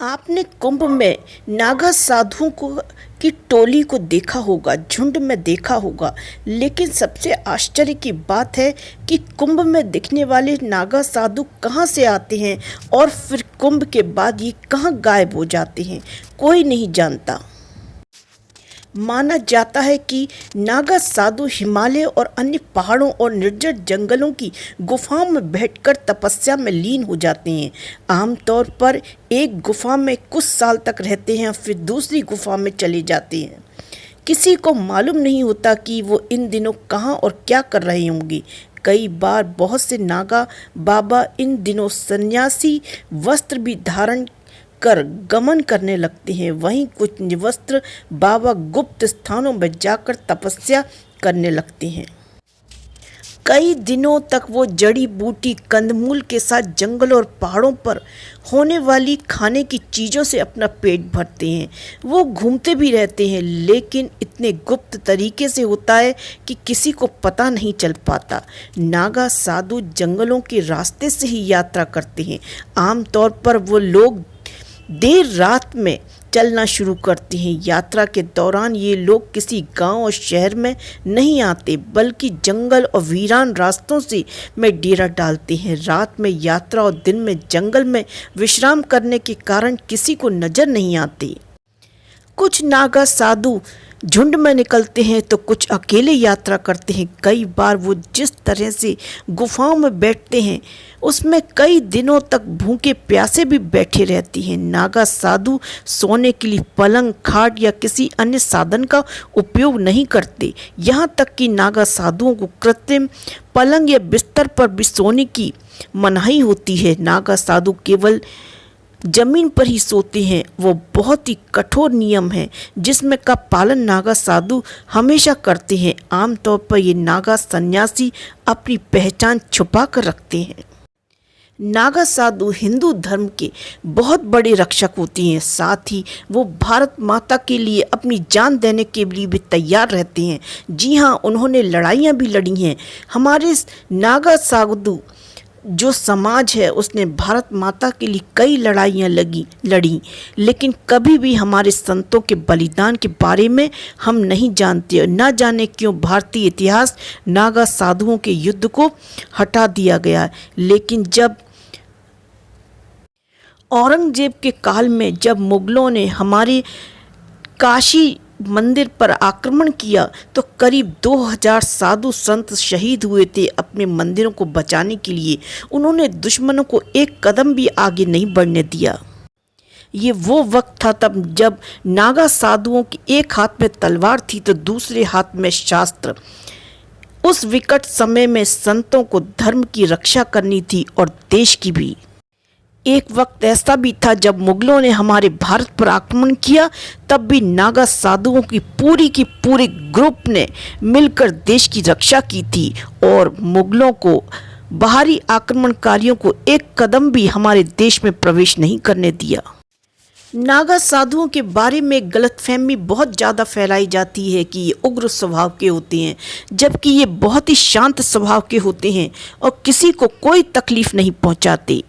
आपने कुंभ में नागा साधुओं को की टोली को देखा होगा, झुंड में देखा होगा। लेकिन सबसे आश्चर्य की बात है कि कुंभ में दिखने वाले नागा साधु कहाँ से आते हैं और फिर कुंभ के बाद ये कहाँ गायब हो जाते हैं, कोई नहीं जानता। माना जाता है कि नागा साधु हिमालय और अन्य पहाड़ों और निर्जन जंगलों की गुफाओं में बैठकर तपस्या में लीन हो जाते हैं। आमतौर पर एक गुफा में कुछ साल तक रहते हैं, फिर दूसरी गुफा में चले जाते हैं। किसी को मालूम नहीं होता कि वो इन दिनों कहाँ और क्या कर रहे होंगे। कई बार बहुत से नागा बाबा इन दिनों सन्यासी वस्त्र भी धारण कर गमन करने लगते हैं। वहीं कुछ निवस्त्र बाबा गुप्त स्थानों में जाकर तपस्या करने लगते हैं। कई दिनों तक वो जड़ी बूटी कंदमूल के साथ जंगल और पहाड़ों पर होने वाली खाने की चीज़ों से अपना पेट भरते हैं। वो घूमते भी रहते हैं, लेकिन इतने गुप्त तरीके से होता है कि किसी को पता नहीं चल पाता। नागा साधु जंगलों के रास्ते से ही यात्रा करते हैं। आमतौर पर वो लोग देर रात में चलना शुरू करते हैं। यात्रा के दौरान ये लोग किसी गांव और शहर में नहीं आते, बल्कि जंगल और वीरान रास्तों से में डेरा डालते हैं। रात में यात्रा और दिन में जंगल में विश्राम करने के कारण किसी को नज़र नहीं आते। कुछ नागा साधु झुंड में निकलते हैं तो कुछ अकेले यात्रा करते हैं। कई बार वो जिस तरह से गुफाओं में बैठते हैं उसमें कई दिनों तक भूखे प्यासे भी बैठे रहते हैं। नागा साधु सोने के लिए पलंग, खाट या किसी अन्य साधन का उपयोग नहीं करते। यहाँ तक कि नागा साधुओं को कृत्रिम पलंग या बिस्तर पर भी सोने की मनाही होती है। नागा साधु केवल जमीन पर ही सोते हैं। वो बहुत ही कठोर नियम है जिसमें का पालन नागा साधु हमेशा करते हैं। आमतौर पर ये नागा सन्यासी अपनी पहचान छुपा कर रखते हैं। नागा साधु हिंदू धर्म के बहुत बड़े रक्षक होते हैं। साथ ही वो भारत माता के लिए अपनी जान देने के लिए भी तैयार रहते हैं। जी हाँ, उन्होंने लड़ाइयाँ भी लड़ी हैं। हमारे नागा साधु जो समाज है उसने भारत माता के लिए कई लड़ाइयाँ लड़ी, लेकिन कभी भी हमारे संतों के बलिदान के बारे में हम नहीं जानते। न जाने क्यों भारतीय इतिहास नागा साधुओं के युद्ध को हटा दिया गया। लेकिन जब औरंगजेब के काल में जब मुगलों ने हमारे काशी मंदिर पर आक्रमण किया तो करीब 2000 साधु संत शहीद हुए थे अपने मंदिरों को बचाने के लिए। उन्होंने दुश्मनों को एक कदम भी आगे नहीं बढ़ने दिया। ये वो वक्त था तब जब नागा साधुओं की एक हाथ में तलवार थी तो दूसरे हाथ में शास्त्र। उस विकट समय में संतों को धर्म की रक्षा करनी थी और देश की भी। एक वक्त ऐसा भी था जब मुगलों ने हमारे भारत पर आक्रमण किया, तब भी नागा साधुओं की पूरे ग्रुप ने मिलकर देश की रक्षा की थी और मुगलों को बाहरी आक्रमणकारियों को एक कदम भी हमारे देश में प्रवेश नहीं करने दिया। नागा साधुओं के बारे में गलतफहमी बहुत ज़्यादा फैलाई जाती है कि ये उग्र स्वभाव के होते हैं, जबकि ये बहुत ही शांत स्वभाव के होते हैं और किसी को कोई तकलीफ नहीं पहुंचाते।